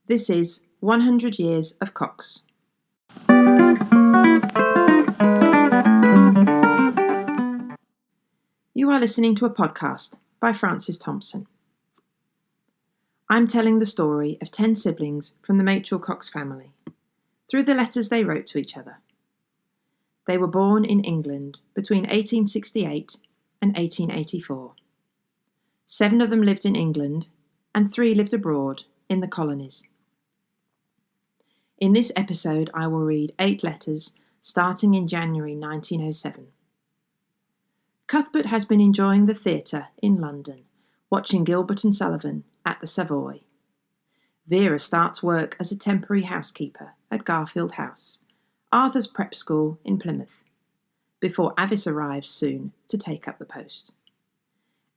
This is 100 Years of Cocks. You are listening to a podcast by Francis Thompson. I'm telling the story of 10 siblings from the Machel Cox family, through the letters they wrote to each other. They were born in England between 1868 and 1884. 7 of them lived in England, and 3 lived abroad in the colonies. In this episode, I will read 8 letters starting in January 1907. Cuthbert has been enjoying the theatre in London, watching Gilbert and Sullivan at the Savoy. Vera starts work as a temporary housekeeper at Garfield House, Arthur's prep school in Plymouth, before Avice arrives soon to take up the post.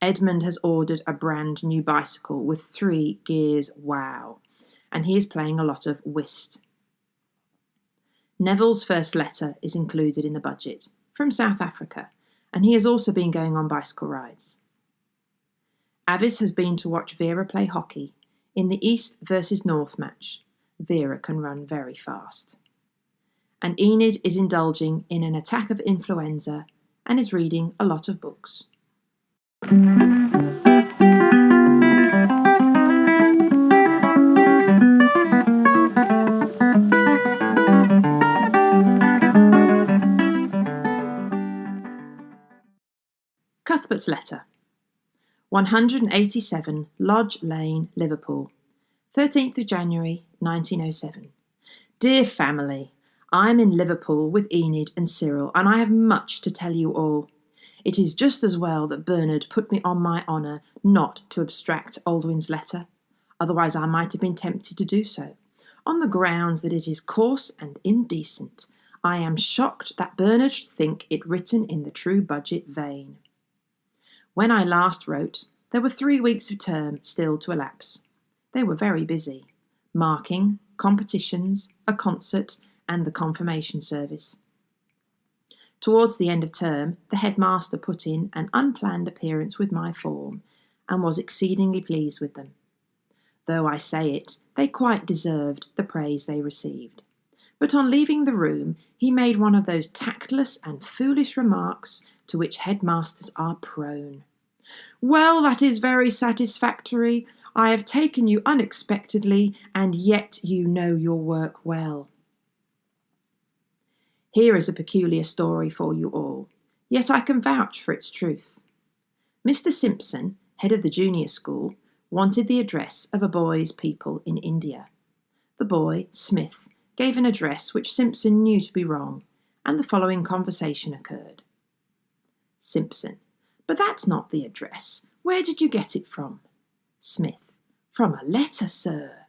Edmund has ordered a brand new bicycle with 3 gears, wow, and he is playing a lot of whist. Neville's first letter is included in the budget, from South Africa, and he has also been going on bicycle rides. Avice has been to watch Vera play hockey in the East versus North match. Vera can run very fast. And Enid is indulging in an attack of influenza and is reading a lot of books. Cuthbert's letter. 187 Lodge Lane, Liverpool, 13th of January 1907. Dear family, I'm in Liverpool with Enid and Cyril, and I have much to tell you all. It is just as well that Bernard put me on my honour not to abstract Aldwyn's letter, otherwise I might have been tempted to do so, on the grounds that it is coarse and indecent. I am shocked that Bernard should think it written in the true budget vein. When I last wrote, there were 3 weeks of term still to elapse. They were very busy. Marking, competitions, a concert, and the confirmation service. Towards the end of term, the headmaster put in an unplanned appearance with my form, and was exceedingly pleased with them. Though I say it, they quite deserved the praise they received. But on leaving the room, he made one of those tactless and foolish remarks to which headmasters are prone. Well, that is very satisfactory. I have taken you unexpectedly, and yet you know your work well. Here is a peculiar story for you all, yet I can vouch for its truth. Mr. Simpson, head of the junior school, wanted the address of a boy's people in India. The boy, Smith, gave an address which Simpson knew to be wrong, and the following conversation occurred. Simpson: But that's not the address. Where did you get it from? Smith: From a letter, sir.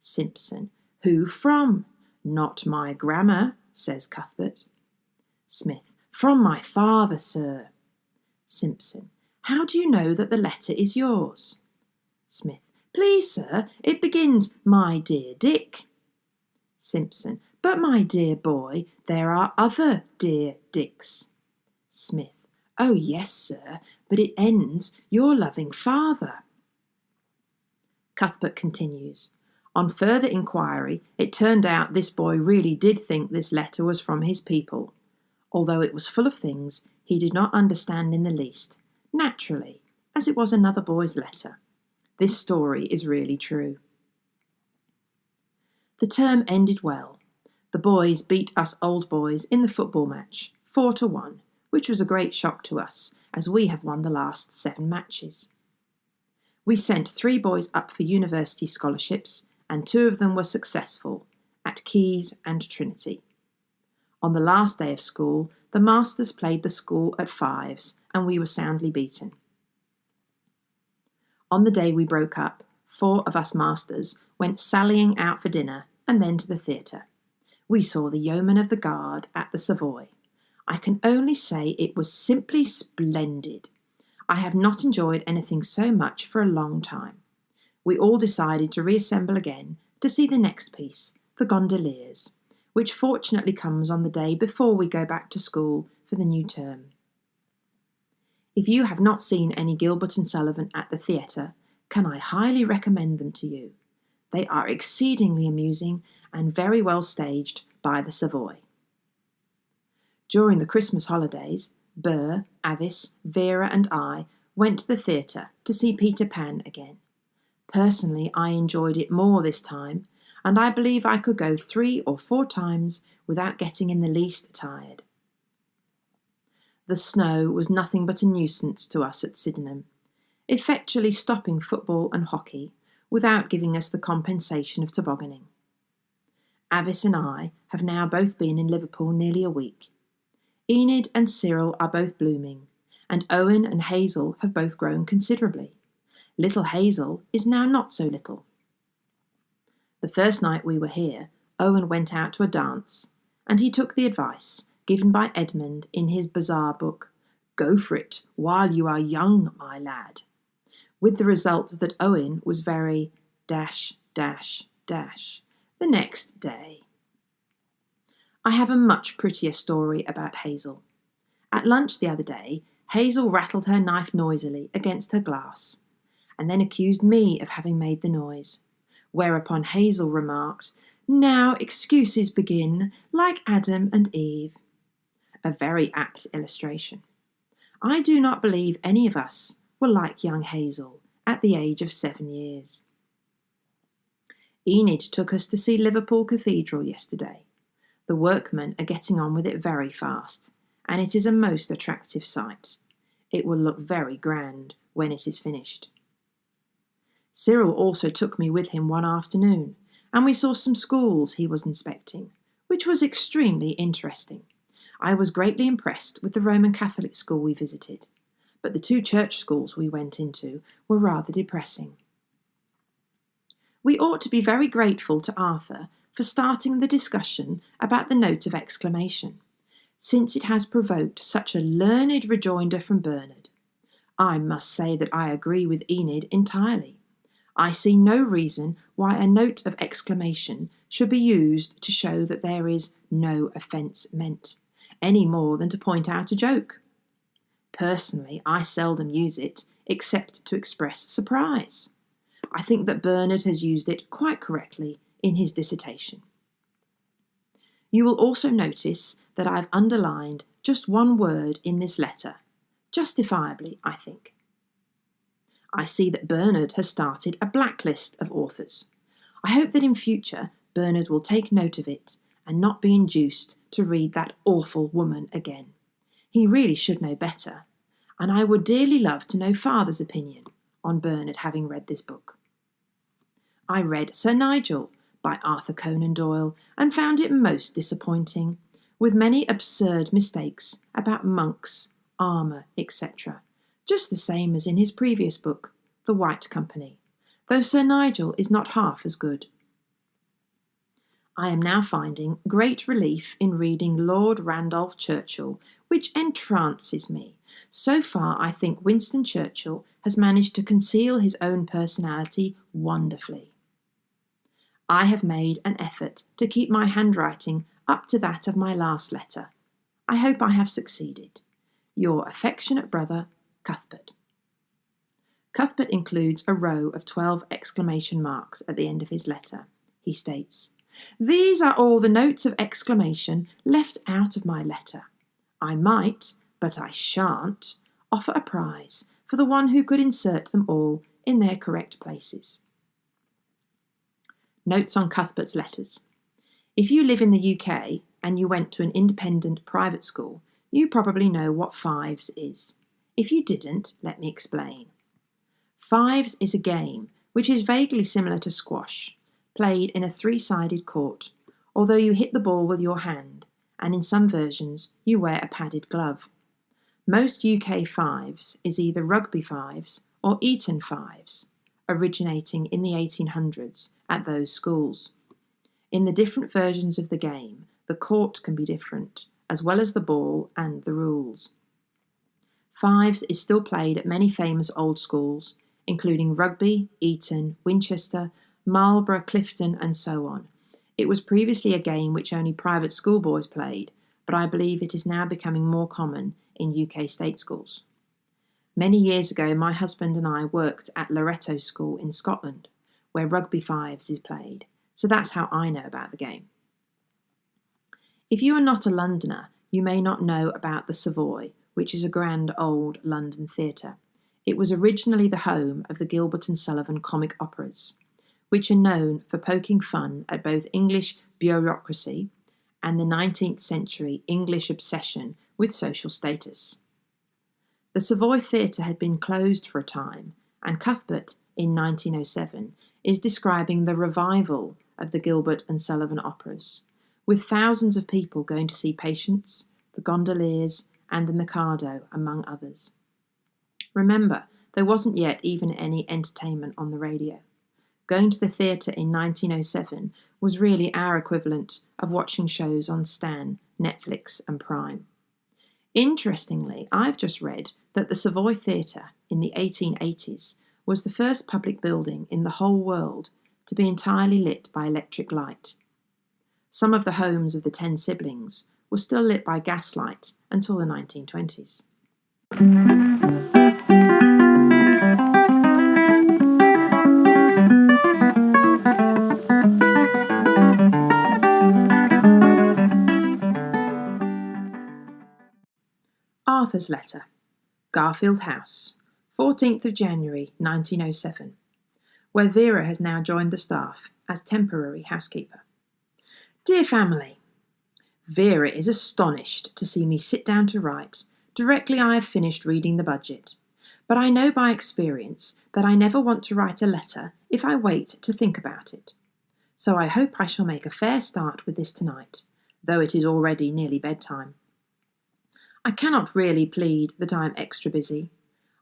Simpson: Who from? Not my grammar, says Cuthbert. Smith: From my father, sir. Simpson: How do you know that the letter is yours? Smith: Please, sir, it begins, My dear Dick. Simpson: But my dear boy, there are other dear Dicks. Smith: Oh yes, sir, but it ends, Your loving father. Cuthbert continues. On further inquiry, it turned out this boy really did think this letter was from his people, although it was full of things he did not understand in the least, naturally, as it was another boy's letter. This story is really true. The term ended well. The boys beat us old boys in the football match, 4-1, which was a great shock to us, as we have won the last 7 matches. We sent 3 boys up for university scholarships, and 2 of them were successful, at Keys and Trinity. On the last day of school, the masters played the school at 5s, and we were soundly beaten. On the day we broke up, 4 of us masters went sallying out for dinner, and then to the theatre. We saw the Yeoman of the Guard at the Savoy. I can only say it was simply splendid. I have not enjoyed anything so much for a long time. We all decided to reassemble again to see the next piece, The Gondoliers, which fortunately comes on the day before we go back to school for the new term. If you have not seen any Gilbert and Sullivan at the theatre, can I highly recommend them to you. They are exceedingly amusing and very well staged by the Savoy. During the Christmas holidays, Burr, Avice, Vera and I went to the theatre to see Peter Pan again. Personally, I enjoyed it more this time, and I believe I could go 3 or 4 times without getting in the least tired. The snow was nothing but a nuisance to us at Sydenham, effectually stopping football and hockey without giving us the compensation of tobogganing. Avice and I have now both been in Liverpool nearly a week. Enid and Cyril are both blooming, and Owen and Hazel have both grown considerably. Little Hazel is now not so little. The first night we were here, Owen went out to a dance, and he took the advice given by Edmund in his bazaar book, "Go for it while you are young, my lad," with the result that Owen was very ... the next day. I have a much prettier story about Hazel. At lunch the other day, Hazel rattled her knife noisily against her glass, and then accused me of having made the noise, whereupon Hazel remarked, "Now excuses begin, like Adam and Eve." A very apt illustration. I do not believe any of us were like young Hazel at the age of 7 years. Enid took us to see Liverpool Cathedral yesterday. The workmen are getting on with it very fast, and it is a most attractive sight. It will look very grand when it is finished. Cyril also took me with him one afternoon, and we saw some schools he was inspecting, which was extremely interesting. I was greatly impressed with the Roman Catholic school we visited, but the 2 church schools we went into were rather depressing. We ought to be very grateful to Arthur for starting the discussion about the note of exclamation, since it has provoked such a learned rejoinder from Bernard. I must say that I agree with Enid entirely. I see no reason why a note of exclamation should be used to show that there is no offence meant, any more than to point out a joke. Personally, I seldom use it except to express surprise. I think that Bernard has used it quite correctly in his dissertation. You will also notice that I've underlined just one word in this letter, justifiably, I think. I see that Bernard has started a blacklist of authors. I hope that in future Bernard will take note of it and not be induced to read that awful woman again. He really should know better, and I would dearly love to know Father's opinion on Bernard having read this book. I read Sir Nigel by Arthur Conan Doyle and found it most disappointing, with many absurd mistakes about monks, armour, etc., just the same as in his previous book, The White Company, though Sir Nigel is not half as good. I am now finding great relief in reading Lord Randolph Churchill, which entrances me. So far, I think Winston Churchill has managed to conceal his own personality wonderfully. I have made an effort to keep my handwriting up to that of my last letter. I hope I have succeeded. Your affectionate brother, Cuthbert. Cuthbert includes a row of 12 exclamation marks at the end of his letter. He states, "These are all the notes of exclamation left out of my letter. I might, but I shan't, offer a prize for the one who could insert them all in their correct places." Notes on Cuthbert's letters. If you live in the UK and you went to an independent private school, you probably know what fives is. If you didn't, let me explain. Fives is a game which is vaguely similar to squash, played in a 3-sided court, although you hit the ball with your hand, and in some versions you wear a padded glove. Most UK fives is either rugby fives or Eton fives, originating in the 1800s at those schools. In the different versions of the game, the court can be different, as well as the ball and the rules. Fives is still played at many famous old schools, including Rugby, Eton, Winchester, Marlborough, Clifton, and so on. It was previously a game which only private schoolboys played, but I believe it is now becoming more common in UK state schools. Many years ago, my husband and I worked at Loretto School in Scotland, where rugby fives is played, so that's how I know about the game. If you are not a Londoner, you may not know about the Savoy, which is a grand old London theatre. It was originally the home of the Gilbert and Sullivan comic operas, which are known for poking fun at both English bureaucracy and the 19th century English obsession with social status. The Savoy Theatre had been closed for a time, and Cuthbert, in 1907, is describing the revival of the Gilbert and Sullivan operas, with thousands of people going to see Patience, the Gondoliers, and the Mikado, among others. Remember, there wasn't yet even any entertainment on the radio. Going to the theatre in 1907 was really our equivalent of watching shows on Stan, Netflix, and Prime. Interestingly, I've just read that the Savoy Theatre in the 1880s was the first public building in the whole world to be entirely lit by electric light. Some of the homes of the 10 siblings were still lit by gaslight until the 1920s. Arthur's Letter, Garfield House, 14th of January 1907, where Vera has now joined the staff as temporary housekeeper. Dear family, Vera is astonished to see me sit down to write directly I have finished reading the budget, but I know by experience that I never want to write a letter if I wait to think about it. So I hope I shall make a fair start with this tonight, though it is already nearly bedtime. I cannot really plead that I am extra busy.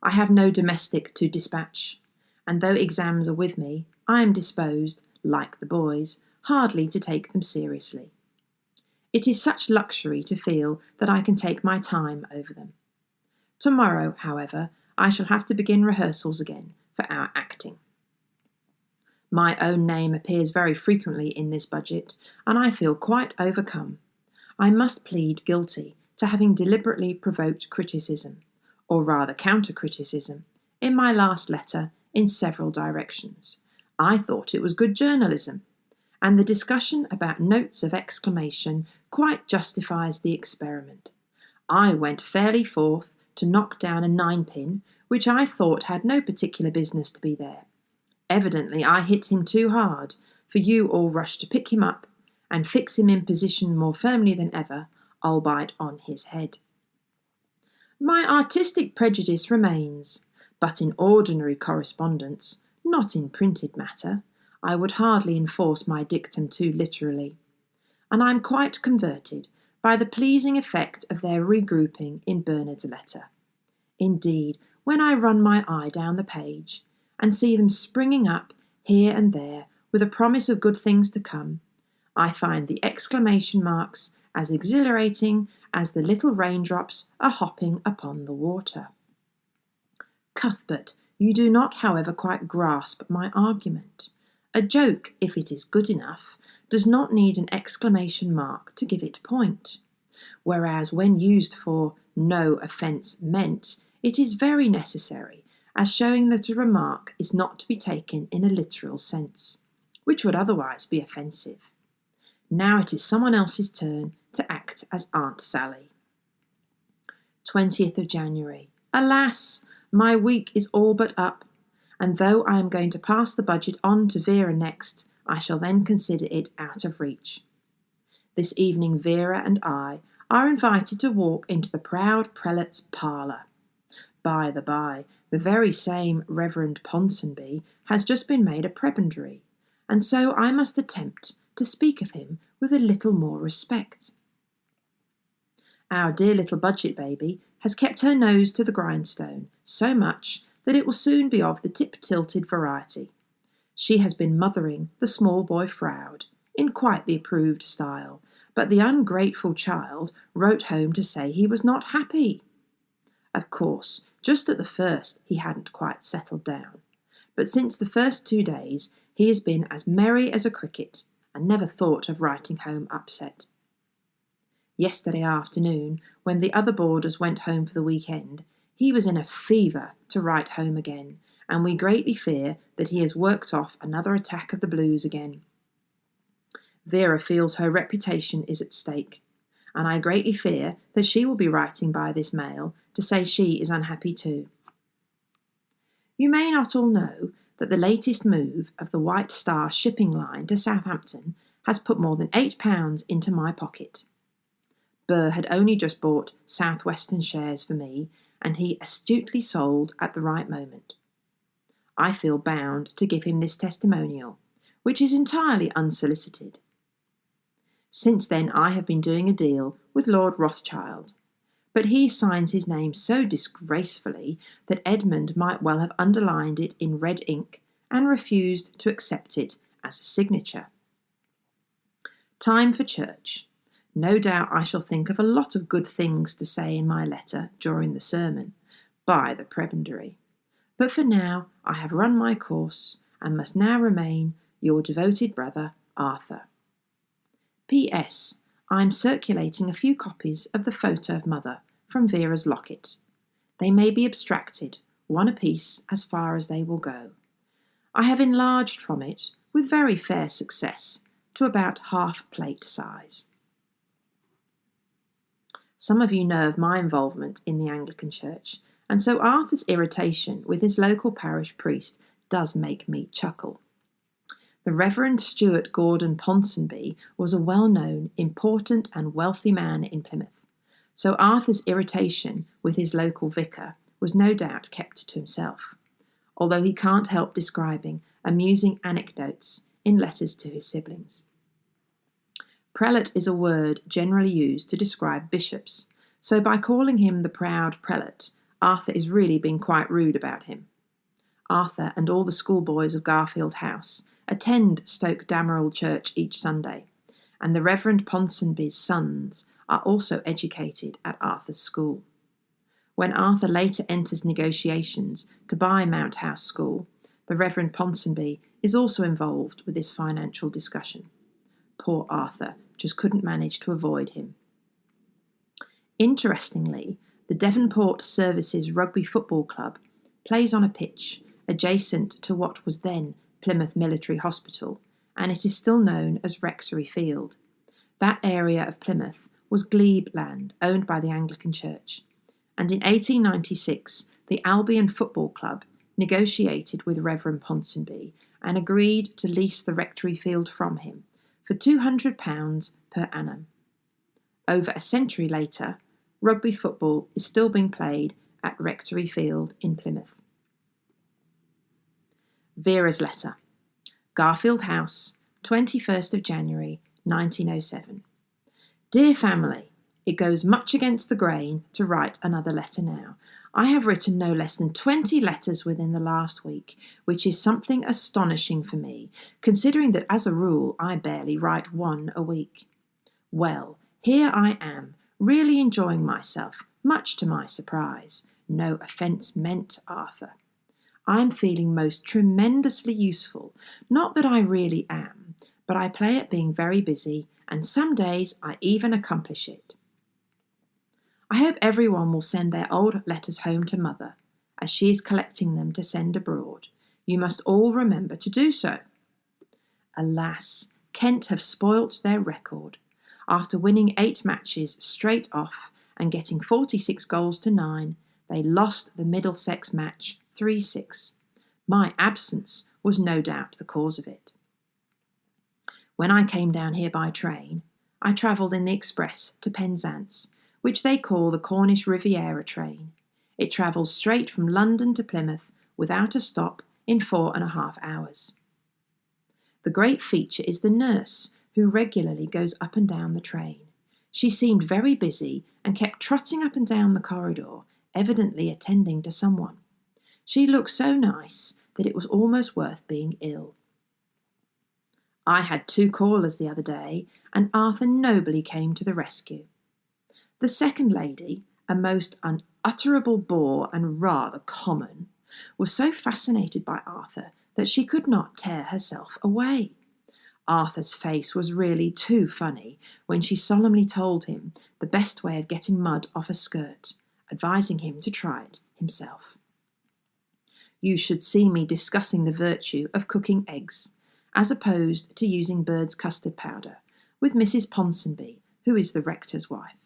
I have no domestic to dispatch, and though exams are with me, I am disposed, like the boys, hardly to take them seriously. It is such luxury to feel that I can take my time over them. Tomorrow, however, I shall have to begin rehearsals again for our acting. My own name appears very frequently in this budget, and I feel quite overcome. I must plead guilty to having deliberately provoked criticism, or rather counter-criticism, in my last letter in several directions. I thought it was good journalism, and the discussion about notes of exclamation quite justifies the experiment. I went fairly forth to knock down a 9-pin, which I thought had no particular business to be there. Evidently I hit him too hard, for you all rushed to pick him up and fix him in position more firmly than ever, albeit on his head. My artistic prejudice remains, but in ordinary correspondence, not in printed matter, I would hardly enforce my dictum too literally, and I am quite converted by the pleasing effect of their regrouping in Bernard's letter. Indeed, when I run my eye down the page and see them springing up here and there with a promise of good things to come, I find the exclamation marks as exhilarating as the little raindrops are hopping upon the water. Cuthbert, you do not, however, quite grasp my argument. A joke, if it is good enough, does not need an exclamation mark to give it point, whereas when used for no offence meant, it is very necessary, as showing that a remark is not to be taken in a literal sense, which would otherwise be offensive. Now it is someone else's turn to act as Aunt Sally. 20th of January. Alas, my week is all but up, and though I am going to pass the budget on to Vera next, I shall then consider it out of reach. This evening Vera and I are invited to walk into the proud prelate's parlour. By the by, the very same Reverend Ponsonby has just been made a prebendary, and so I must attempt to speak of him with a little more respect. Our dear little budget baby has kept her nose to the grindstone so much that it will soon be of the tip-tilted variety. She has been mothering the small boy Froude in quite the approved style, but the ungrateful child wrote home to say he was not happy. Of course, just at the first he hadn't quite settled down, but since the first 2 days he has been as merry as a cricket and never thought of writing home upset. Yesterday afternoon, when the other boarders went home for the weekend, he was in a fever to write home again, and we greatly fear that he has worked off another attack of the blues again. Vera feels her reputation is at stake, and I greatly fear that she will be writing by this mail to say she is unhappy too. You may not all know that the latest move of the White Star shipping line to Southampton has put more than £8 into my pocket. Burr had only just bought South Western shares for me, and he astutely sold at the right moment. I feel bound to give him this testimonial, which is entirely unsolicited. Since then I have been doing a deal with Lord Rothschild, but he signs his name so disgracefully that Edmund might well have underlined it in red ink and refused to accept it as a signature. Time for church. No doubt I shall think of a lot of good things to say in my letter during the sermon, by the prebendary. But for now I have run my course, and must now remain your devoted brother, Arthur. P.S. I am circulating a few copies of the photo of Mother from Vera's locket. They may be abstracted, one apiece, as far as they will go. I have enlarged from it, with very fair success, to about half plate size. Some of you know of my involvement in the Anglican Church, and so Arthur's irritation with his local parish priest does make me chuckle. The Reverend Stuart Gordon Ponsonby was a well-known, important and wealthy man in Plymouth, so Arthur's irritation with his local vicar was no doubt kept to himself, although he can't help describing amusing anecdotes in letters to his siblings. Prelate is a word generally used to describe bishops, so by calling him the proud prelate, Arthur is really being quite rude about him. Arthur and all the schoolboys of Garfield House attend Stoke Damerel Church each Sunday, and the Reverend Ponsonby's sons are also educated at Arthur's school. When Arthur later enters negotiations to buy Mount House School, the Reverend Ponsonby is also involved with this financial discussion. Poor Arthur just couldn't manage to avoid him. Interestingly, the Devonport Services Rugby Football Club plays on a pitch adjacent to what was then Plymouth Military Hospital, and it is still known as Rectory Field. That area of Plymouth was glebe land owned by the Anglican Church, and in 1896 the Albion Football Club negotiated with Reverend Ponsonby and agreed to lease the Rectory Field from him for £200 per annum. Over a century later, rugby football is still being played at Rectory Field in Plymouth. Vera's letter. Garfield House, 21st of January, 1907. Dear family, it goes much against the grain to write another letter now. I have written no less than 20 letters within the last week, which is something astonishing for me, considering that as a rule I barely write one a week. Well, here I am, really enjoying myself, much to my surprise. No offence meant, Arthur. I am feeling most tremendously useful, not that I really am, but I play at being very busy, and some days I even accomplish it. I hope everyone will send their old letters home to Mother, as she is collecting them to send abroad. You must all remember to do so. Alas, Kent have spoilt their record. After winning 8 matches straight off and getting 46 goals to 9, they lost the Middlesex match 3-6. My absence was no doubt the cause of it. When I came down here by train, I travelled in the express to Penzance, which they call the Cornish Riviera train. It travels straight from London to Plymouth without a stop in 4.5 hours. The great feature is the nurse, who regularly goes up and down the train. She seemed very busy and kept trotting up and down the corridor, evidently attending to someone. She looked so nice that it was almost worth being ill. I had 2 callers the other day, and Arthur nobly came to the rescue. The second lady, a most unutterable bore and rather common, was so fascinated by Arthur that she could not tear herself away. Arthur's face was really too funny when she solemnly told him the best way of getting mud off a skirt, advising him to try it himself. You should see me discussing the virtue of cooking eggs, as opposed to using bird's custard powder, with Mrs. Ponsonby, who is the rector's wife.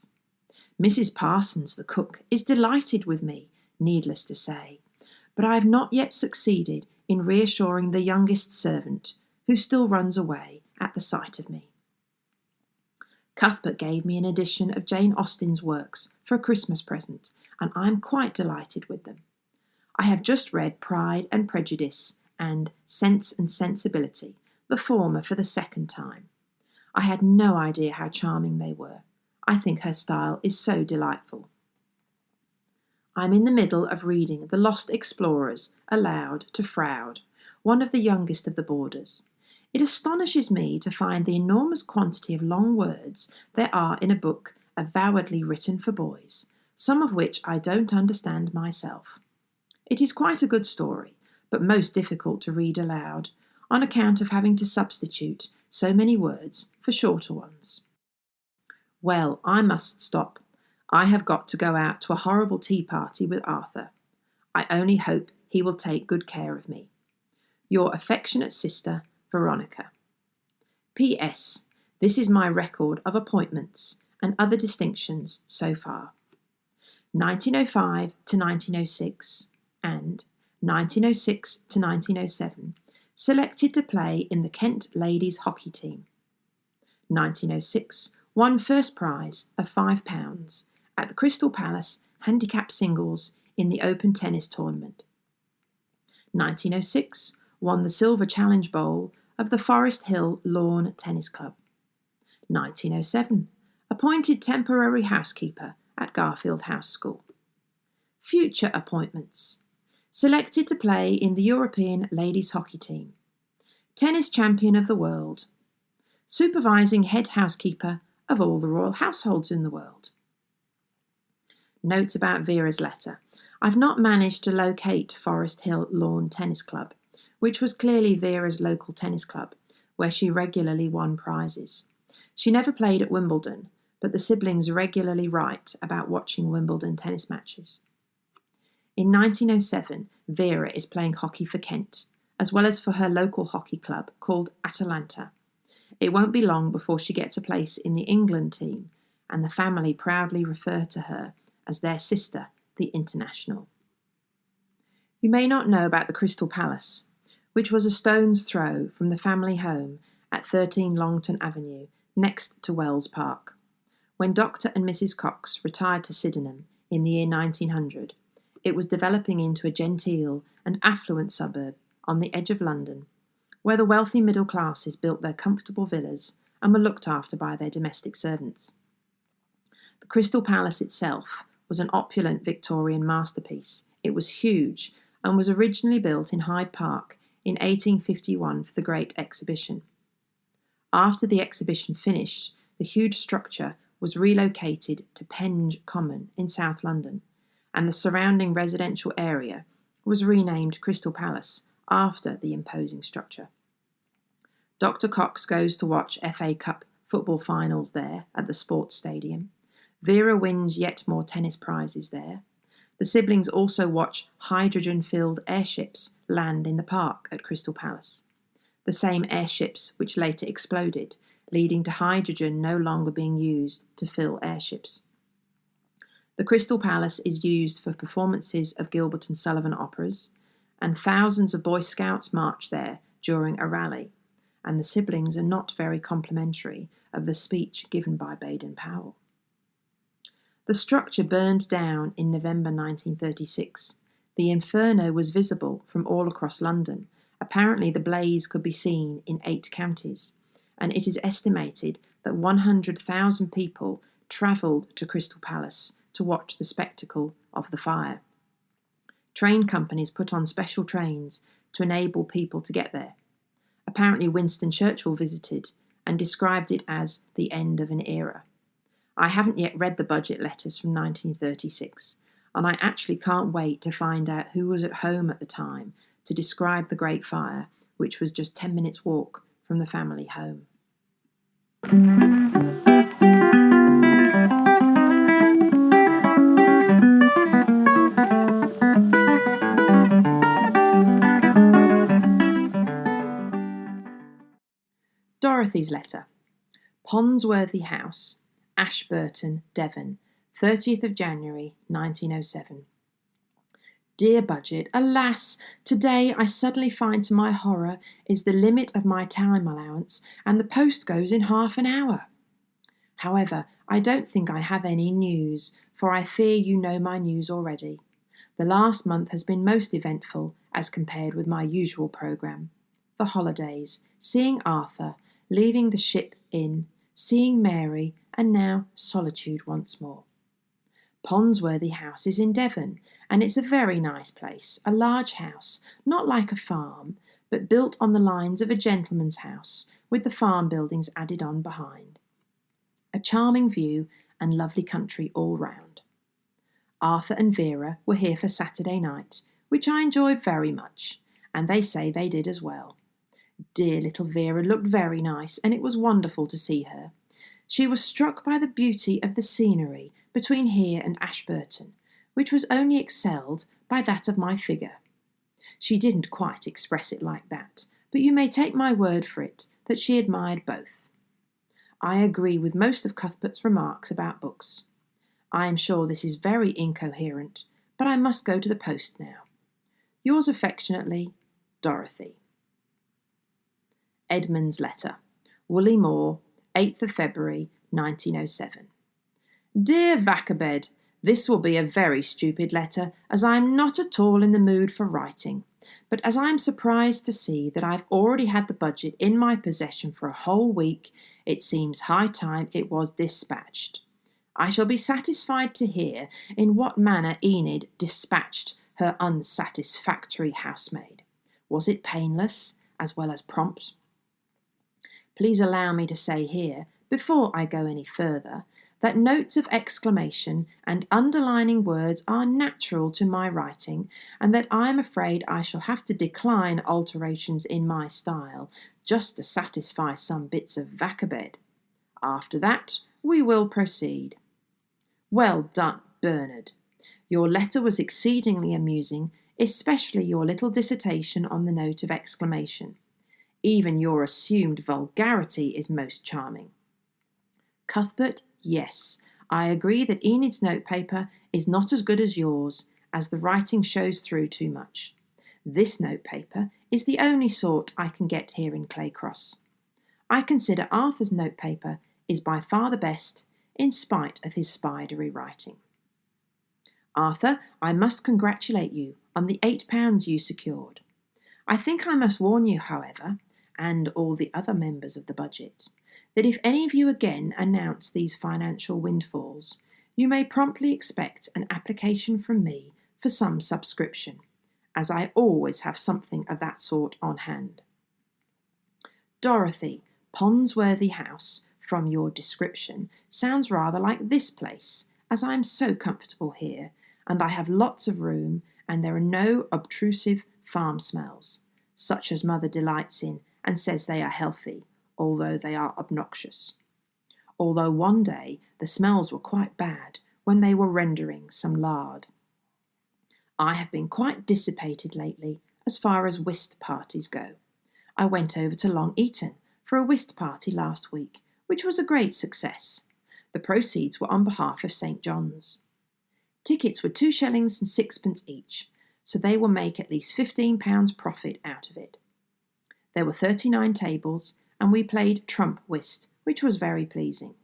Mrs. Parsons, the cook, is delighted with me, needless to say, but I have not yet succeeded in reassuring the youngest servant, who still runs away at the sight of me. Cuthbert gave me an edition of Jane Austen's works for a Christmas present, and I'm quite delighted with them. I have just read Pride and Prejudice and Sense and Sensibility, the former for the second time. I had no idea how charming they were. I think her style is so delightful. I'm in the middle of reading The Lost Explorers aloud to Froude, one of the youngest of the boarders. It astonishes me to find the enormous quantity of long words there are in a book avowedly written for boys, some of which I don't understand myself. It is quite a good story, but most difficult to read aloud, on account of having to substitute so many words for shorter ones. Well, I must stop. I have got to go out to a horrible tea party with Arthur. I only hope he will take good care of me. Your affectionate sister, Veronica. P.S. This is my record of appointments and other distinctions so far. 1905 to 1906 and 1906 to 1907, selected to play in the Kent ladies' hockey team. 1906, won first prize of £5 at the Crystal Palace Handicap Singles in the Open Tennis Tournament. 1906, won the Silver Challenge Bowl of the Forest Hill Lawn Tennis Club. 1907, appointed temporary housekeeper at Garfield House School. Future appointments. Selected to play in the European ladies' hockey team. Tennis champion of the world. Supervising head housekeeper of all the royal households in the world. Notes about Vera's letter. I've not managed to locate Forest Hill Lawn Tennis Club, which was clearly Vera's local tennis club, where she regularly won prizes. She never played at Wimbledon, but the siblings regularly write about watching Wimbledon tennis matches. In 1907, Vera is playing hockey for Kent, as well as for her local hockey club called Atalanta. It won't be long before she gets a place in the England team, and the family proudly refer to her as their sister, the International. You may not know about the Crystal Palace, which was a stone's throw from the family home at 13 Longton Avenue, next to Wells Park. When Dr. and Mrs. Cox retired to Sydenham in the year 1900, it was developing into a genteel and affluent suburb on the edge of London, where the wealthy middle classes built their comfortable villas and were looked after by their domestic servants. The Crystal Palace itself was an opulent Victorian masterpiece. It was huge and was originally built in Hyde Park in 1851 for the Great Exhibition. After the exhibition finished, the huge structure was relocated to Penge Common in South London, and the surrounding residential area was renamed Crystal Palace after the imposing structure. Dr. Cox goes to watch FA Cup football finals there at the sports stadium. Vera wins yet more tennis prizes there. The siblings also watch hydrogen-filled airships land in the park at Crystal Palace, the same airships which later exploded, leading to hydrogen no longer being used to fill airships. The Crystal Palace is used for performances of Gilbert and Sullivan operas, and thousands of Boy Scouts march there during a rally, and the siblings are not very complimentary of the speech given by Baden-Powell. The structure burned down in November 1936. The inferno was visible from all across London. Apparently the blaze could be seen in 8 counties, and it is estimated that 100,000 people travelled to Crystal Palace to watch the spectacle of the fire. Train companies put on special trains to enable people to get there. Apparently Winston Churchill visited and described it as the end of an era. I haven't yet read the budget letters from 1936, and I actually can't wait to find out who was at home at the time to describe the Great Fire, which was just 10 minutes' walk from the family home. Dorothy's letter. Ponsworthy House, Ashburton, Devon, 30th of January, 1907. Dear Budget, alas, today I suddenly find to my horror is the limit of my time allowance, and the post goes in half an hour. However, I don't think I have any news, for I fear you know my news already. The last month has been most eventful as compared with my usual programme. The holidays, seeing Arthur, leaving the ship inn, seeing Mary, and now solitude once more. Ponsworthy House is in Devon, and it's a very nice place, a large house, not like a farm, but built on the lines of a gentleman's house, with the farm buildings added on behind. A charming view and lovely country all round. Arthur and Vera were here for Saturday night, which I enjoyed very much, and they say they did as well. Dear little Vera looked very nice, and it was wonderful to see her. She was struck by the beauty of the scenery between here and Ashburton, which was only excelled by that of my figure. She didn't quite express it like that, but you may take my word for it that she admired both. I agree with most of Cuthbert's remarks about books. I am sure this is very incoherent, but I must go to the post now. Yours affectionately, Dorothy. Edmund's letter. Woolly Moor, 8th of February, 1907. Dear Vacabed, this will be a very stupid letter, as I am not at all in the mood for writing, but as I am surprised to see that I have already had the budget in my possession for a whole week, it seems high time it was dispatched. I shall be satisfied to hear in what manner Enid dispatched her unsatisfactory housemaid. Was it painless as well as prompt? Please allow me to say here, before I go any further, that notes of exclamation and underlining words are natural to my writing, and that I am afraid I shall have to decline alterations in my style, just to satisfy some bits of Vacabed. After that, we will proceed. Well done, Bernard. Your letter was exceedingly amusing, especially your little dissertation on the note of exclamation. Even your assumed vulgarity is most charming. Cuthbert, yes, I agree that Enid's notepaper is not as good as yours, as the writing shows through too much. This notepaper is the only sort I can get here in Claycross. I consider Arthur's notepaper is by far the best, in spite of his spidery writing. Arthur, I must congratulate you on the £8 you secured. I think I must warn you, however, and all the other members of the budget, that if any of you again announce these financial windfalls, you may promptly expect an application from me for some subscription, as I always have something of that sort on hand. Dorothy, Ponsworthy House, from your description, sounds rather like this place, as I am so comfortable here, and I have lots of room, and there are no obtrusive farm smells, such as Mother delights in and says they are healthy, although they are obnoxious. Although one day the smells were quite bad when they were rendering some lard. I have been quite dissipated lately as far as whist parties go. I went over to Long Eaton for a whist party last week, which was a great success. The proceeds were on behalf of St. John's. Tickets were 2 shillings and 6pence each, so they will make at least £15 profit out of it. There were 39 tables, and we played trump whist, which was very pleasing.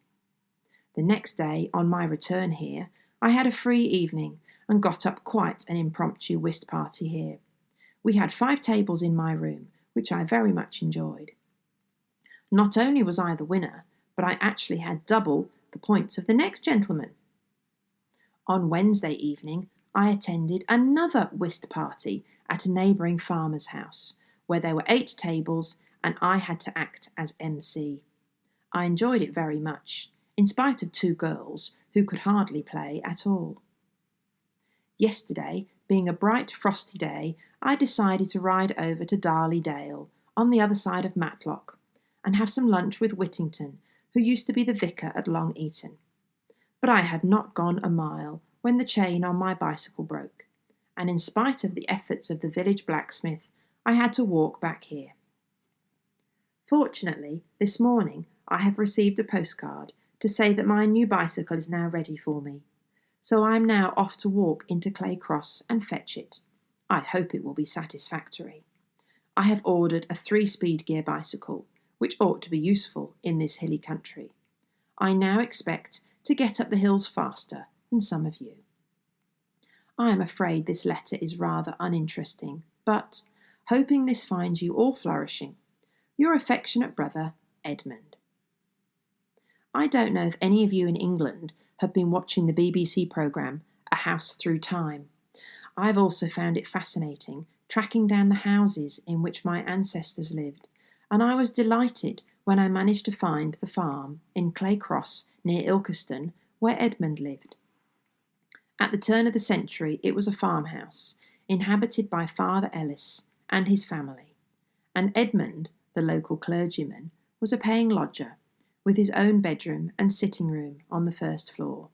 The next day, on my return here, I had a free evening and got up quite an impromptu whist party here. We had 5 tables in my room, which I very much enjoyed. Not only was I the winner, but I actually had double the points of the next gentleman. On Wednesday evening, I attended another whist party at a neighbouring farmer's house, where there were 8 tables and I had to act as MC. I enjoyed it very much, in spite of 2 girls who could hardly play at all. Yesterday, being a bright frosty day, I decided to ride over to Darley Dale, on the other side of Matlock, and have some lunch with Whittington, who used to be the vicar at Long Eaton. But I had not gone a mile when the chain on my bicycle broke, and in spite of the efforts of the village blacksmith, I had to walk back here. Fortunately, this morning I have received a postcard to say that my new bicycle is now ready for me. So I am now off to walk into Clay Cross and fetch it. I hope it will be satisfactory. I have ordered a 3-speed gear bicycle, which ought to be useful in this hilly country. I now expect to get up the hills faster than some of you. I am afraid this letter is rather uninteresting, but hoping this finds you all flourishing. Your affectionate brother, Edmund. I don't know if any of you in England have been watching the BBC programme A House Through Time. I've also found it fascinating tracking down the houses in which my ancestors lived, and I was delighted when I managed to find the farm in Clay Cross near Ilkeston where Edmund lived. At the turn of the century it was a farmhouse inhabited by Father Ellis and his family, and Edmund, the local clergyman, was a paying lodger with his own bedroom and sitting room on the first floor.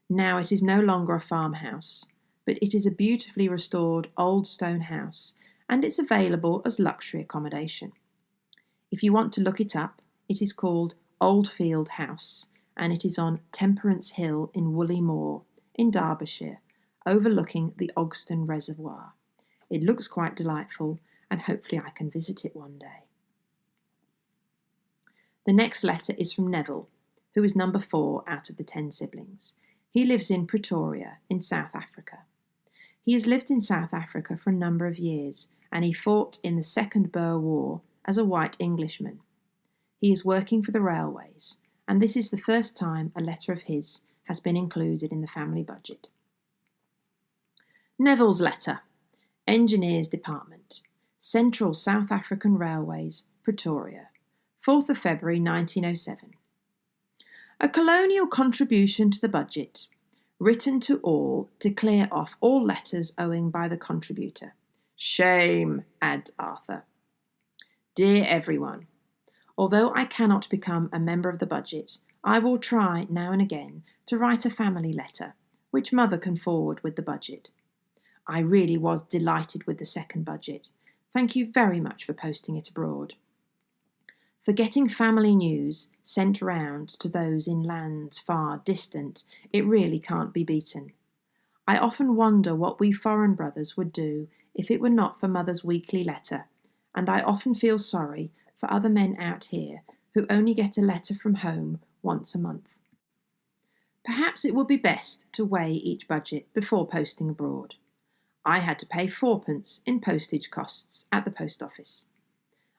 Now it is no longer a farmhouse, but it is a beautifully restored old stone house, and it's available as luxury accommodation. If you want to look it up, it is called Oldfield House, and it is on Temperance Hill in Woolly Moor, in Derbyshire, overlooking the Ogston Reservoir. It looks quite delightful, and hopefully I can visit it one day. The next letter is from Neville, who is number 4 out of the 10 siblings. He lives in Pretoria, in South Africa. He has lived in South Africa for a number of years, and he fought in the Second Boer War as a white Englishman. He is working for the railways, and this is the first time a letter of his has been included in the family budget. Neville's letter. Engineers Department, Central South African Railways, Pretoria, 4th of February 1907. A colonial contribution to the budget, written to all to clear off all letters owing by the contributor. Shame, adds Arthur. Dear everyone, although I cannot become a member of the budget, I will try now and again to write a family letter, which Mother can forward with the budget. I really was delighted with the second budget. Thank you very much for posting it abroad. For getting family news sent round to those in lands far distant, it really can't be beaten. I often wonder what we foreign brothers would do if it were not for Mother's weekly letter, and I often feel sorry for other men out here who only get a letter from home once a month. Perhaps it would be best to weigh each budget before posting abroad. I had to pay 4p in postage costs at the post office.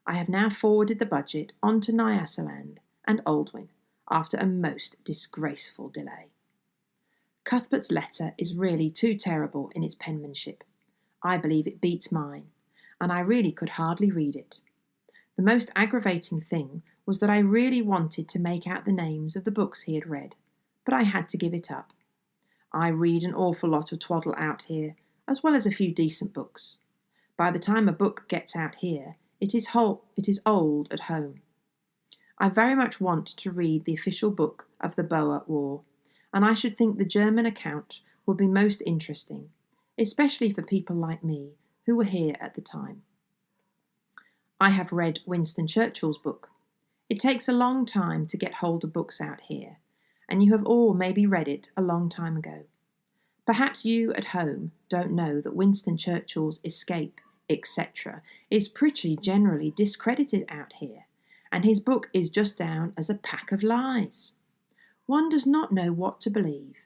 I have now forwarded the budget on to Nyasaland and Aldwyn after a most disgraceful delay. Cuthbert's letter is really too terrible in its penmanship. I believe it beats mine, and I really could hardly read it. The most aggravating thing was that I really wanted to make out the names of the books he had read, but I had to give it up. I read an awful lot of twaddle out here, as well as a few decent books. By the time a book gets out here, it is old at home. I very much want to read the official book of the Boer War, and I should think the German account would be most interesting, especially for people like me who were here at the time. I have read Winston Churchill's book. It takes a long time to get hold of books out here, and you have all maybe read it a long time ago. Perhaps you at home don't know that Winston Churchill's Escape, etc., is pretty generally discredited out here, and his book is just down as a pack of lies. One does not know what to believe,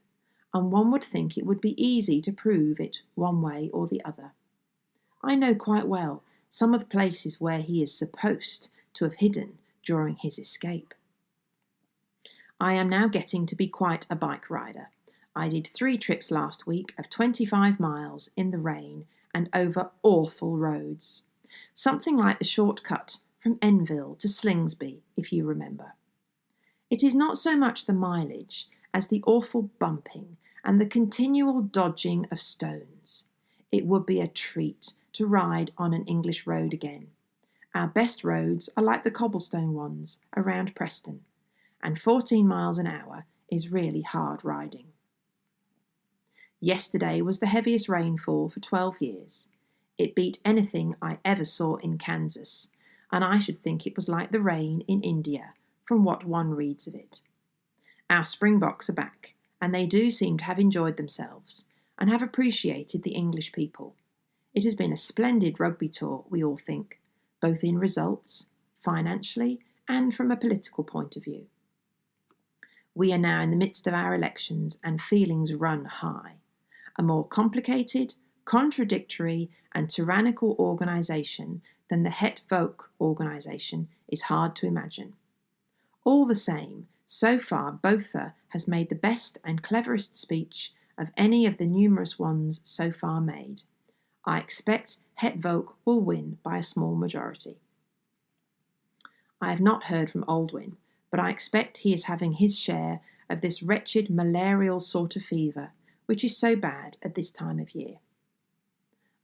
and one would think it would be easy to prove it one way or the other. I know quite well some of the places where he is supposed to have hidden during his escape. I am now getting to be quite a bike rider. I did 3 trips last week of 25 miles in the rain and over awful roads. Something like the shortcut from Enville to Slingsby, if you remember. It is not so much the mileage as the awful bumping and the continual dodging of stones. It would be a treat to ride on an English road again. Our best roads are like the cobblestone ones around Preston, and 14 miles an hour is really hard riding. Yesterday was the heaviest rainfall for 12 years. It beat anything I ever saw in Kansas. and I should think it was like the rain in India, from what one reads of it. Our Springboks are back, and they do seem to have enjoyed themselves, and have appreciated the English people. It has been a splendid rugby tour, we all think, both in results, financially, and from a political point of view. We are now in the midst of our elections, and feelings run high. A more complicated, contradictory, and tyrannical organisation than the Het Volk organisation is hard to imagine. All the same, so far Botha has made the best and cleverest speech of any of the numerous ones so far made. I expect Het Volk will win by a small majority. I have not heard from Aldwin, but I expect he is having his share of this wretched malarial sort of fever, which is so bad at this time of year.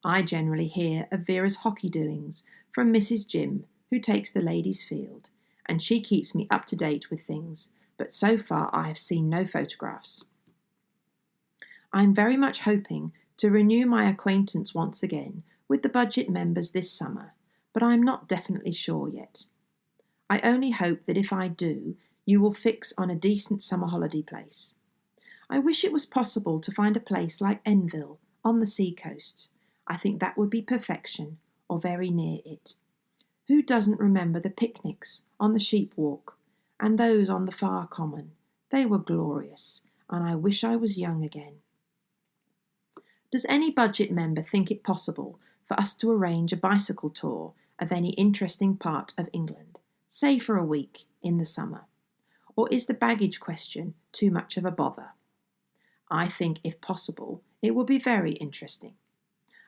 I generally hear of Vera's hockey doings from Mrs. Jim, who takes the ladies' field, and she keeps me up to date with things, but so far I have seen no photographs. I am very much hoping to renew my acquaintance once again with the budget members this summer, but I am not definitely sure yet. I only hope that if I do, you will fix on a decent summer holiday place. I wish it was possible to find a place like Enville on the sea coast. I think that would be perfection, or very near it. Who doesn't remember the picnics on the sheep walk, and those on the far common? They were glorious, and I wish I was young again. Does any budget member think it possible for us to arrange a bicycle tour of any interesting part of England, say for a week in the summer? Or is the baggage question too much of a bother? I think, if possible, it will be very interesting.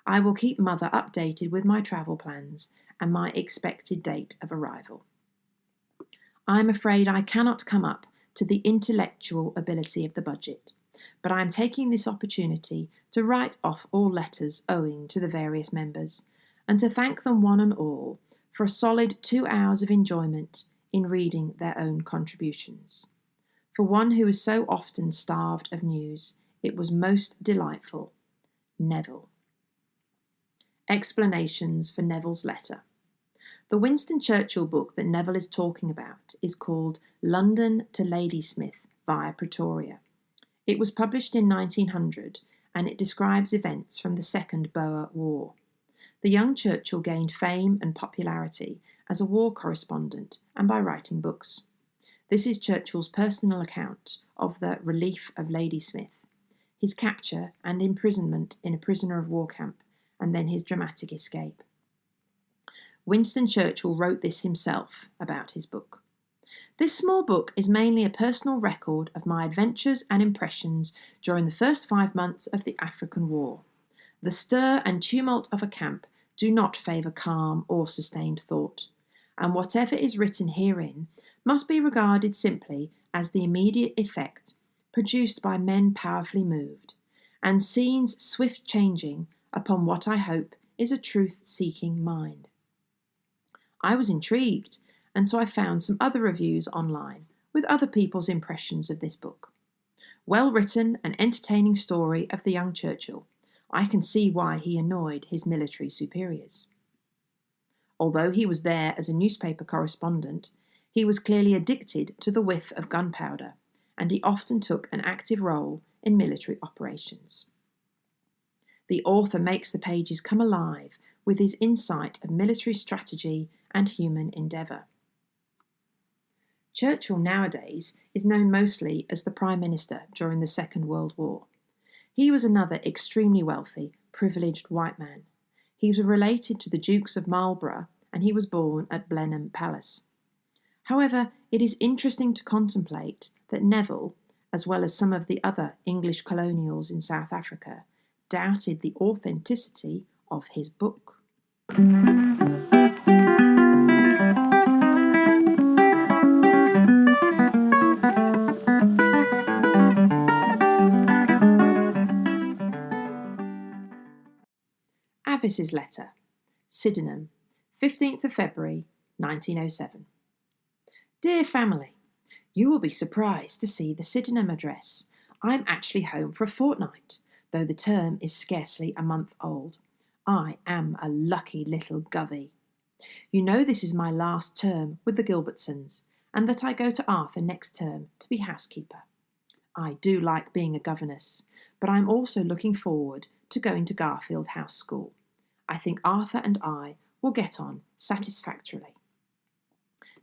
I will keep Mother updated with my travel plans and my expected date of arrival. I am afraid I cannot come up to the intellectual ability of the budget, but I am taking this opportunity to write off all letters owing to the various members, and to thank them one and all for a solid 2 hours of enjoyment in reading their own contributions. For one who is so often starved of news, it was most delightful. Neville. Explanations for Neville's letter. The Winston Churchill book that Neville is talking about is called London to Ladysmith via Pretoria. It was published in 1900, and it describes events from the Second Boer War. The young Churchill gained fame and popularity as a war correspondent and by writing books. This is Churchill's personal account of the relief of Ladysmith, his capture and imprisonment in a prisoner of war camp, and then his dramatic escape. Winston Churchill wrote this himself about his book. This small book is mainly a personal record of my adventures and impressions during the first 5 months of the African War. The stir and tumult of a camp do not favour calm or sustained thought, and whatever is written herein must be regarded simply as the immediate effect produced by men powerfully moved, and scenes swift changing upon what I hope is a truth-seeking mind. I was intrigued, and so I found some other reviews online with other people's impressions of this book. Well-written and entertaining story of the young Churchill. I can see why he annoyed his military superiors. Although he was there as a newspaper correspondent, he was clearly addicted to the whiff of gunpowder, and he often took an active role in military operations. The author makes the pages come alive with his insight of military strategy and human endeavour. Churchill nowadays is known mostly as the Prime Minister during the Second World War. He was another extremely wealthy, privileged white man. He was related to the Dukes of Marlborough, and he was born at Blenheim Palace. However, it is interesting to contemplate that Neville, as well as some of the other English colonials in South Africa, doubted the authenticity of his book. Avice's letter. Sydenham, 15th of February, 1907. Dear family, you will be surprised to see the Sydenham address. I'm actually home for a fortnight, though the term is scarcely a month old. I am a lucky little govey. You know this is my last term with the Gilbertsons, and that I go to Arthur next term to be housekeeper. I do like being a governess, but I'm also looking forward to going to Garfield House School. I think Arthur and I will get on satisfactorily.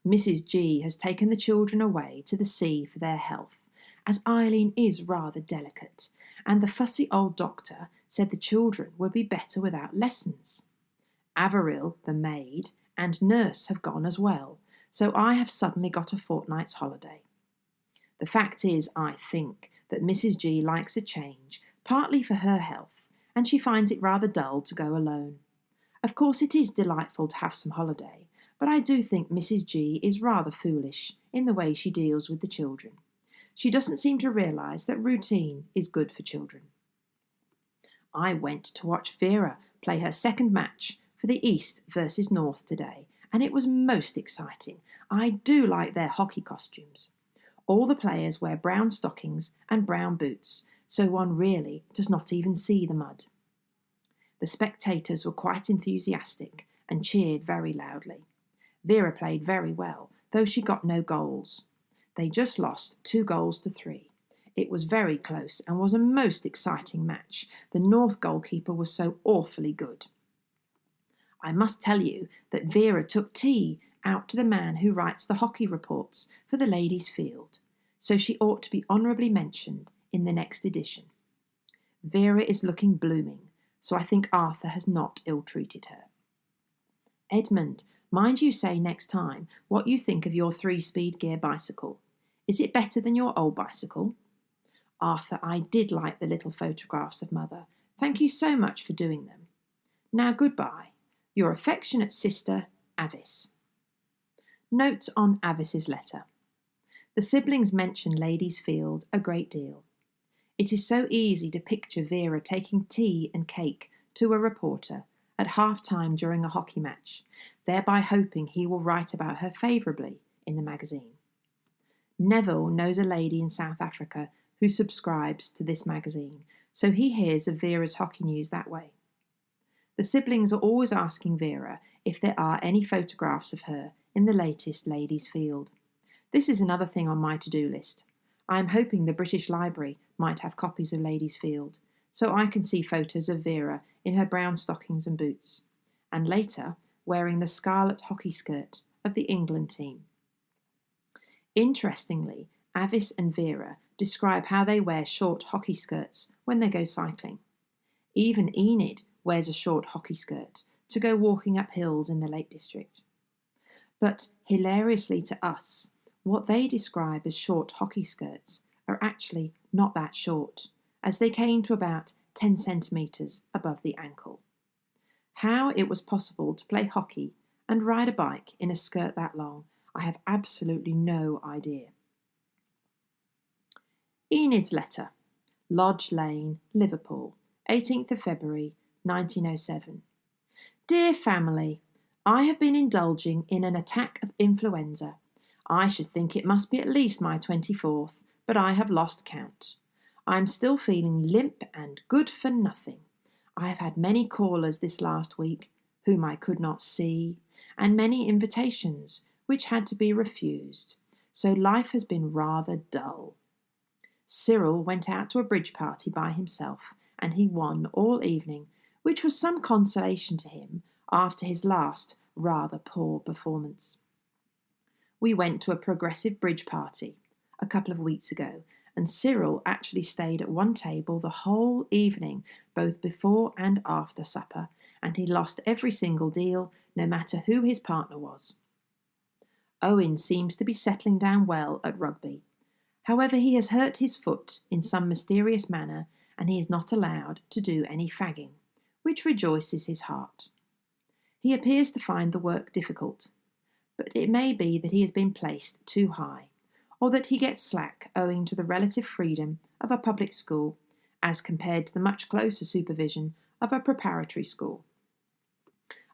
Mrs. G has taken the children away to the sea for their health, as Eileen is rather delicate, and the fussy old doctor said the children would be better without lessons. Averill, the maid, and nurse have gone as well, so I have suddenly got a fortnight's holiday. The fact is, I think, that Mrs. G likes a change, partly for her health, and she finds it rather dull to go alone. Of course it is delightful to have some holiday, but I do think Mrs. G is rather foolish in the way she deals with the children. She doesn't seem to realise that routine is good for children. I went to watch Vera play her second match for the East versus North today, and it was most exciting. I do like their hockey costumes. All the players wear brown stockings and brown boots, so one really does not even see the mud. The spectators were quite enthusiastic and cheered very loudly. Vera played very well, though she got no goals. They just lost 2-3. It was very close and was a most exciting match. The North goalkeeper was so awfully good. I must tell you that Vera took tea out to the man who writes the hockey reports for the ladies' field, so she ought to be honourably mentioned in the next edition. Vera is looking blooming, so I think Arthur has not ill-treated her. Edmund, mind you say next time what you think of your 3-speed gear bicycle. Is it better than your old bicycle? Arthur, I did like the little photographs of Mother. Thank you so much for doing them. Now goodbye. Your affectionate sister, Avice. Note on Avice's letter. The siblings mention Ladies' Field a great deal. It is so easy to picture Vera taking tea and cake to a reporter at half-time during a hockey match, thereby hoping he will write about her favourably in the magazine. Neville knows a lady in South Africa who subscribes to this magazine, so he hears of Vera's hockey news that way. The siblings are always asking Vera if there are any photographs of her in the latest Ladies' Field. This is another thing on my to-do list. I am hoping the British Library might have copies of Ladies' Field, so I can see photos of Vera in her brown stockings and boots, and later wearing the scarlet hockey skirt of the England team. Interestingly, Avice and Vera describe how they wear short hockey skirts when they go cycling. Even Enid wears a short hockey skirt to go walking up hills in the Lake District. But hilariously to us, what they describe as short hockey skirts are actually not that short, as they came to about 10 centimetres above the ankle. How it was possible to play hockey and ride a bike in a skirt that long, I have absolutely no idea. Enid's letter. Lodge Lane, Liverpool, 18th of February, 1907. Dear family, I have been indulging in an attack of influenza. I should think it must be at least my 24th, but I have lost count. I am still feeling limp and good for nothing. I have had many callers this last week, whom I could not see, and many invitations, which had to be refused, so life has been rather dull. Cyril went out to a bridge party by himself, and he won all evening, which was some consolation to him after his last rather poor performance. We went to a progressive bridge party a couple of weeks ago, and Cyril actually stayed at one table the whole evening, both before and after supper, and he lost every single deal, no matter who his partner was. Owen seems to be settling down well at rugby. However, he has hurt his foot in some mysterious manner, and he is not allowed to do any fagging, which rejoices his heart. He appears to find the work difficult, but it may be that he has been placed too high, or that he gets slack owing to the relative freedom of a public school as compared to the much closer supervision of a preparatory school.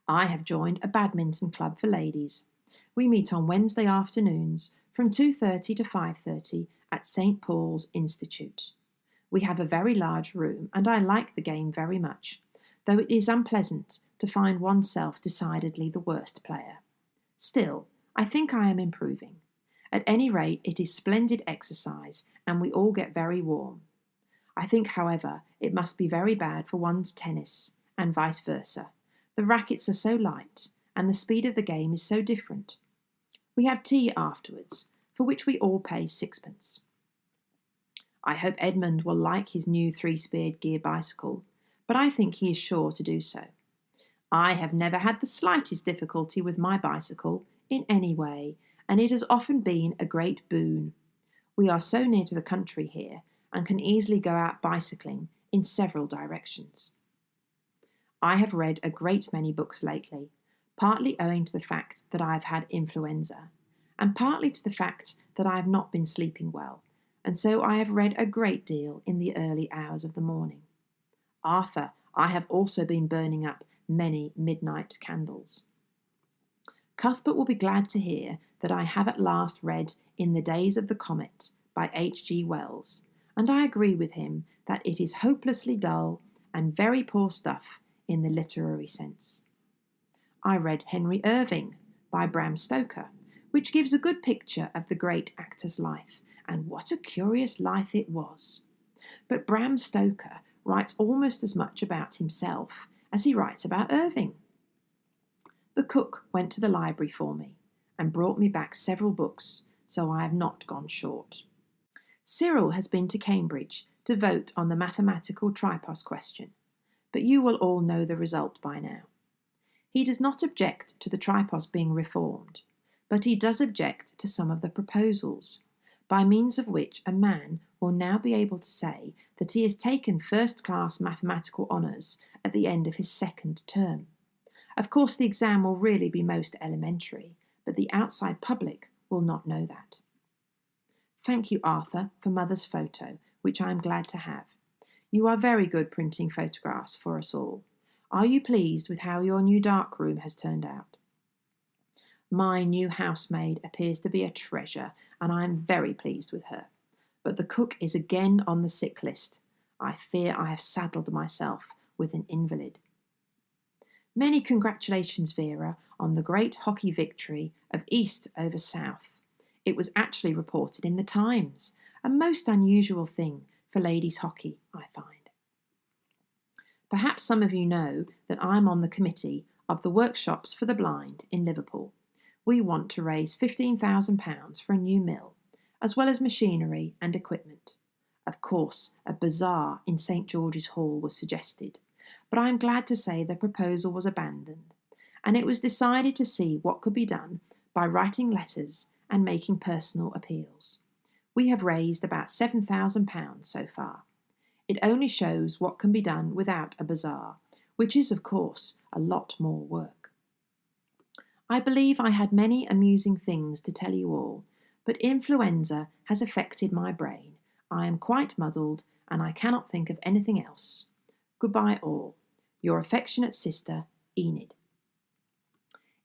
I have joined a badminton club for ladies. We meet on Wednesday afternoons from 2:30 to 5:30 at St. Paul's Institute. We have a very large room, and I like the game very much, though it is unpleasant to find oneself decidedly the worst player. Still, I think I am improving. At any rate, it is splendid exercise, and we all get very warm. I think, however, it must be very bad for one's tennis, and vice versa. The rackets are so light, and the speed of the game is so different. We have tea afterwards, for which we all pay sixpence. I hope Edmund will like his new three-speared gear bicycle, but I think he is sure to do so. I have never had the slightest difficulty with my bicycle in any way, and it has often been a great boon. We are so near to the country here, and can easily go out bicycling in several directions. I have read a great many books lately, partly owing to the fact that I have had influenza, and partly to the fact that I have not been sleeping well, and so I have read a great deal in the early hours of the morning. Arthur, I have also been burning up many midnight candles. Cuthbert will be glad to hear that I have at last read In the Days of the Comet by H.G. Wells, and I agree with him that it is hopelessly dull and very poor stuff in the literary sense. I read Henry Irving by Bram Stoker, which gives a good picture of the great actor's life, and what a curious life it was. But Bram Stoker writes almost as much about himself as he writes about Irving. The cook went to the library for me and brought me back several books, so I have not gone short. Cyril has been to Cambridge to vote on the mathematical tripos question, but you will all know the result by now. He does not object to the tripos being reformed, but he does object to some of the proposals, by means of which a man will now be able to say that he has taken first-class mathematical honours at the end of his second term. Of course, the exam will really be most elementary, but the outside public will not know that. Thank you, Arthur, for Mother's photo, which I am glad to have. You are very good printing photographs for us all. Are you pleased with how your new darkroom has turned out? My new housemaid appears to be a treasure, and I am very pleased with her. But the cook is again on the sick list. I fear I have saddled myself with an invalid. Many congratulations, Vera, on the great hockey victory of East over South. It was actually reported in the Times, a most unusual thing for ladies' hockey, I find. Perhaps some of you know that I'm on the committee of the Workshops for the Blind in Liverpool. We want to raise £15,000 for a new mill, as well as machinery and equipment. Of course, a bazaar in St. George's Hall was suggested, but I am glad to say the proposal was abandoned, and it was decided to see what could be done by writing letters and making personal appeals. We have raised about £7,000 so far. It only shows what can be done without a bazaar, which is, of course, a lot more work. I believe I had many amusing things to tell you all, but influenza has affected my brain. I am quite muddled, and I cannot think of anything else. Goodbye all. Your affectionate sister, Enid.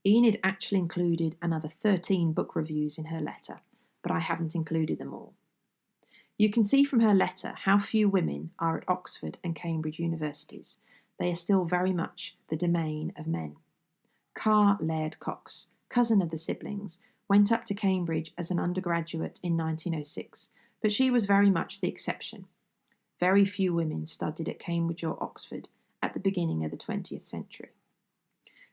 Enid actually included another 13 book reviews in her letter, but I haven't included them all. You can see from her letter how few women are at Oxford and Cambridge universities. They are still very much the domain of men. Carr Laird Cox, cousin of the siblings, went up to Cambridge as an undergraduate in 1906, but she was very much the exception. Very few women studied at Cambridge or Oxford at the beginning of the 20th century.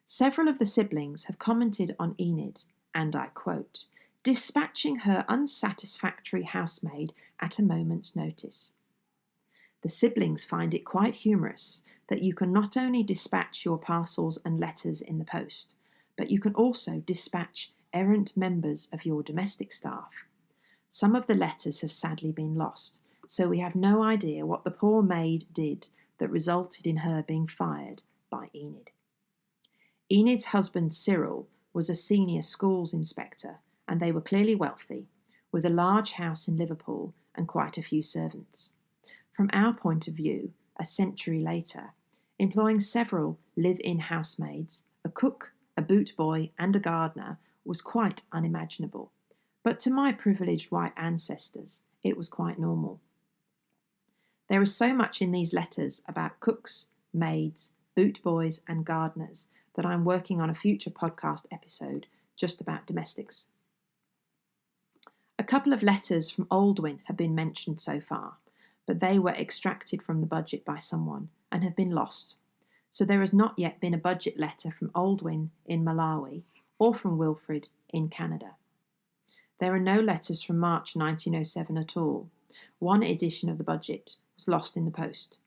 Several of the siblings have commented on Enid, and I quote, dispatching her unsatisfactory housemaid at a moment's notice. The siblings find it quite humorous that you can not only dispatch your parcels and letters in the post, but you can also dispatch errant members of your domestic staff. Some of the letters have sadly been lost, so we have no idea what the poor maid did that resulted in her being fired by Enid. Enid's husband Cyril was a senior schools inspector, and they were clearly wealthy, with a large house in Liverpool and quite a few servants. From our point of view, a century later, employing several live-in housemaids, a cook, a boot boy, and a gardener was quite unimaginable, but to my privileged white ancestors, it was quite normal. There is so much in these letters about cooks, maids, boot boys and gardeners that I'm working on a future podcast episode just about domestics. A couple of letters from Aldwyn have been mentioned so far, but they were extracted from the budget by someone and have been lost. So there has not yet been a budget letter from Aldwyn in Malawi or from Wilfred in Canada. There are no letters from March 1907 at all. One edition of the budget was lost in the post,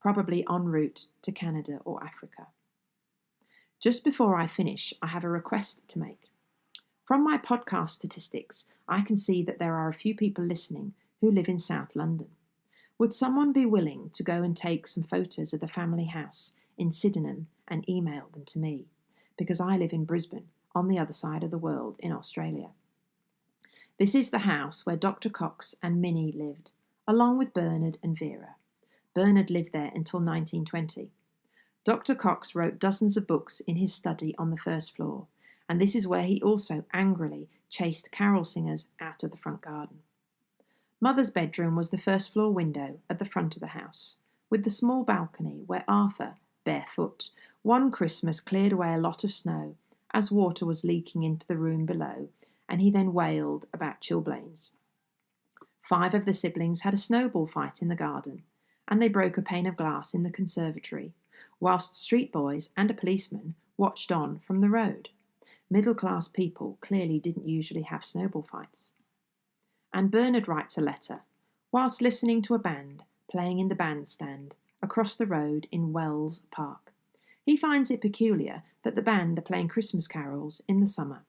probably en route to Canada or Africa. Just before I finish, I have a request to make. From my podcast statistics, I can see that there are a few people listening who live in South London. Would someone be willing to go and take some photos of the family house in Sydenham and email them to me? Because I live in Brisbane, on the other side of the world in Australia. This is the house where Dr. Cox and Minnie lived, along with Bernard and Vera. Bernard lived there until 1920. Dr. Cox wrote dozens of books in his study on the first floor, and this is where he also angrily chased carol singers out of the front garden. Mother's bedroom was the first floor window at the front of the house, with the small balcony where Arthur, barefoot, one Christmas cleared away a lot of snow as water was leaking into the room below, and he then wailed about chilblains. 5 of the siblings had a snowball fight in the garden, and they broke a pane of glass in the conservatory, whilst street boys and a policeman watched on from the road. Middle-class people clearly didn't usually have snowball fights. And Bernard writes a letter, whilst listening to a band playing in the bandstand across the road in Wells Park. He finds it peculiar that the band are playing Christmas carols in the summer.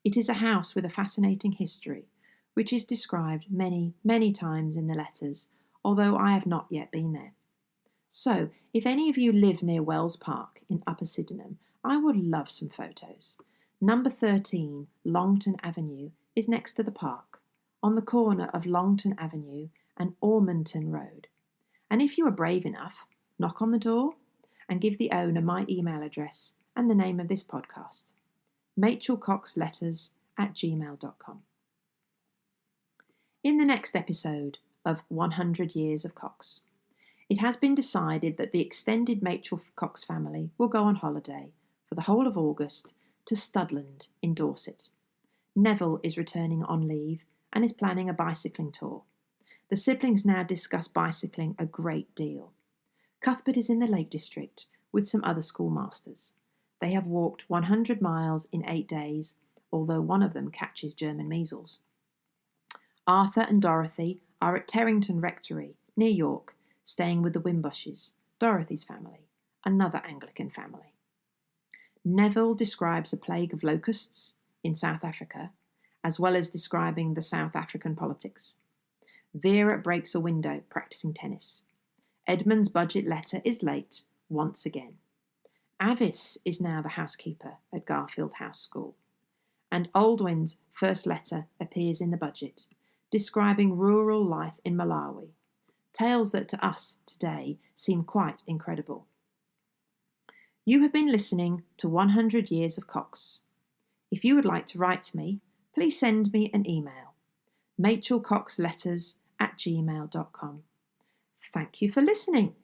It is a house with a fascinating history, which is described many, many times in the letters, although I have not yet been there. So, if any of you live near Wells Park in Upper Sydenham, I would love some photos. Number 13, Longton Avenue, is next to the park, on the corner of Longton Avenue and Ormonton Road. And if you are brave enough, knock on the door and give the owner my email address and the name of this podcast. MachelCoxLetters@gmail.com. In the next episode of 100 Years of Cox, it has been decided that the extended Machel Cox family will go on holiday for the whole of August to Studland in Dorset. Neville is returning on leave and is planning a bicycling tour. The siblings now discuss bicycling a great deal. Cuthbert is in the Lake District with some other schoolmasters. They have walked 100 miles in 8 days, although one of them catches German measles. Arthur and Dorothy are at Terrington Rectory, near York, staying with the Wimbushes, Dorothy's family, another Anglican family. Neville describes a plague of locusts in South Africa, as well as describing the South African politics. Vera breaks a window practicing tennis. Edmund's budget letter is late, once again. Avice is now the housekeeper at Garfield House School. And Aldwyn's first letter appears in the budget, describing rural life in Malawi, tales that to us today seem quite incredible. You have been listening to 100 Years of Cox. If you would like to write to me, please send me an email, MachelCoxLetters@gmail.com. Thank you for listening.